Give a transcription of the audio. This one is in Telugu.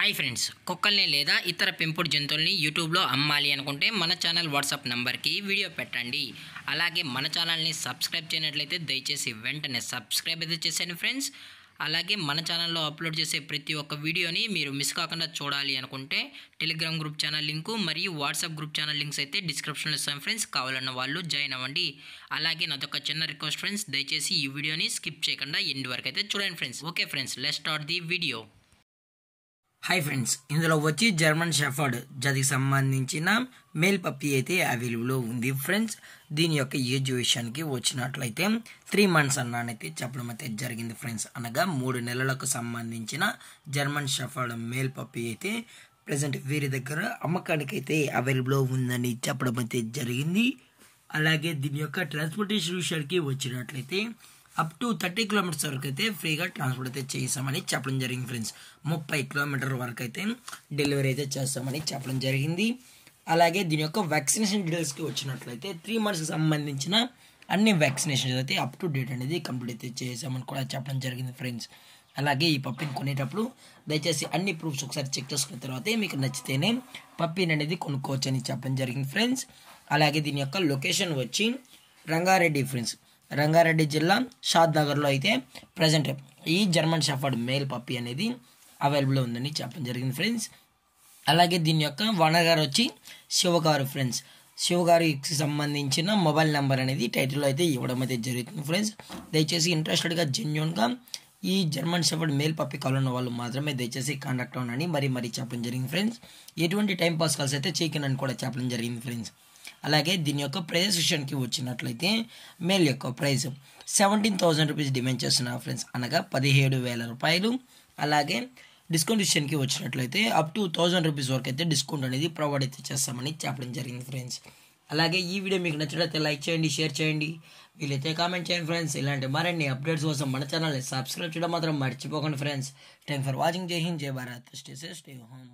హాయ్ ఫ్రెండ్స్, కుక్కల్ని లేదా ఇతర పెంపుడు జంతువుల్ని యూట్యూబ్లో అమ్మాలి అనుకుంటే మన ఛానల్ వాట్సాప్ నెంబర్కి వీడియో పెట్టండి. అలాగే మన ఛానల్ని సబ్స్క్రైబ్ చేయనట్లయితే దయచేసి వెంటనే సబ్స్క్రైబ్ అయితే చేసేయండి ఫ్రెండ్స్. అలాగే మన ఛానల్లో అప్లోడ్ చేసే ప్రతి ఒక్క వీడియోని మీరు మిస్ కాకుండా చూడాలి అనుకుంటే టెలిగ్రామ్ గ్రూప్ ఛానల్ లింకు మరియు వాట్సాప్ గ్రూప్ ఛానల్ లింక్స్ అయితే డిస్క్రిప్షన్లో ఇస్తాను ఫ్రెండ్స్. కావాలన్న వాళ్ళు జాయిన్ అవ్వండి. అలాగే నాదొక చిన్న రిక్వెస్ట్ ఫ్రెండ్స్, దయచేసి ఈ వీడియోని స్కిప్ చేయకుండా ఎండ్ వరకు అయితే చూడండి friends. Okay friends, let's start the video. Hi friends, ఇందులో వచ్చి జర్మన్ షెఫర్డ్ జాతికి సంబంధించిన మేల్ పప్పీ అయితే అవైలబుల్లో ఉంది ఫ్రెండ్స్. దీని యొక్క ఏజ్ విషయానికి వచ్చినట్లయితే 3 months అన్నానైతే చెప్పడం అయితే జరిగింది ఫ్రెండ్స్. అనగా 3 నెలలకు సంబంధించిన జర్మన్ షెఫర్డ్ మేల్ పప్పీ అయితే ప్రజెంట్ వీరి దగ్గర అమ్మకానికి అయితే అవైలబుల్లో ఉందని చెప్పడం అయితే జరిగింది. అలాగే దీని యొక్క ట్రాన్స్పోర్టేషన్ విషయానికి వచ్చినట్లయితే అప్ టు 30 kilometers వరకు అయితే ఫ్రీగా ట్రాన్స్పోర్ట్ అయితే చేస్తామని చెప్పడం జరిగింది ఫ్రెండ్స్. 30 kilometers వరకు అయితే డెలివరీ అయితే చేస్తామని చెప్పడం జరిగింది. అలాగే దీని యొక్క వ్యాక్సినేషన్ డీటెయిల్స్కి వచ్చినట్లయితే 3 months సంబంధించిన అన్ని వ్యాక్సినేషన్స్ అయితే అప్ టు డేట్ అనేది కంప్లీట్ అయితే చేసామని కూడా చెప్పడం జరిగింది ఫ్రెండ్స్. అలాగే ఈ పప్పీని కొనేటప్పుడు దయచేసి అన్ని ప్రూఫ్స్ ఒకసారి చెక్ చేసుకున్న తర్వాతే మీకు నచ్చితేనే పప్పీని అనేది కొనుక్కోవచ్చు అని చెప్పడం జరిగింది ఫ్రెండ్స్. అలాగే దీని యొక్క లొకేషన్ వచ్చి రంగారెడ్డి ఫ్రెండ్స్. రంగారెడ్డి జిల్లా షాద్ నగర్లో అయితే ప్రజెంట్ ఈ జర్మన్ షెఫర్డ్ మేల్ పప్పీ అనేది అవైలబుల్లో ఉందని చెప్పడం జరిగింది ఫ్రెండ్స్. అలాగే దీని యొక్క ఓనర్ గారు వచ్చి శివగారు ఫ్రెండ్స్. శివగారికి సంబంధించిన మొబైల్ నెంబర్ అనేది టైటిల్లో అయితే ఇవ్వడం అయితే జరుగుతుంది ఫ్రెండ్స్. దయచేసి ఇంట్రెస్టెడ్గా జెన్యూన్గా ఈ జర్మన్ షెఫర్డ్ మేల్ పప్పీ కావాలన్న వాళ్ళు మాత్రమే దయచేసి కాంటాక్ట్ అవ్వనని మరీ చెప్పడం జరిగింది ఫ్రెండ్స్. ఎటువంటి టైం పాస్ కాల్స్ అయితే చేయకనని కూడా చెప్పడం జరిగింది ఫ్రెండ్స్. అలాగే దీని యొక్క ప్రైస్ విషయానికి వచ్చినట్లయితే మేల్ యొక్క ప్రైస్ 17,000 రూపీస్ డిమాండ్ చేస్తున్నారు ఫ్రెండ్స్. అనగా 17,000 రూపాయలు. అలాగే డిస్కౌంట్ విషయానికి వచ్చినట్లయితే అప్ టు 1,000 రూపీస్ వరకు అయితే డిస్కౌంట్ అనేది ప్రొవైడ్ అయితే చేస్తామని చెప్పడం జరిగింది ఫ్రెండ్స్. అలాగే ఈ వీడియో మీకు నచ్చినట్లయితే లైక్ చేయండి, షేర్ చేయండి, వీలైతే కామెంట్ చేయండి ఫ్రెండ్స్. ఇలాంటి మరిన్ని అప్డేట్స్ కోసం మన ఛానల్ని సబ్స్క్రైబ్ చేయడం మాత్రం మర్చిపోకండి ఫ్రెండ్స్. Thank for watching. జై హింద్, జై Bharat, stay safe, stay home.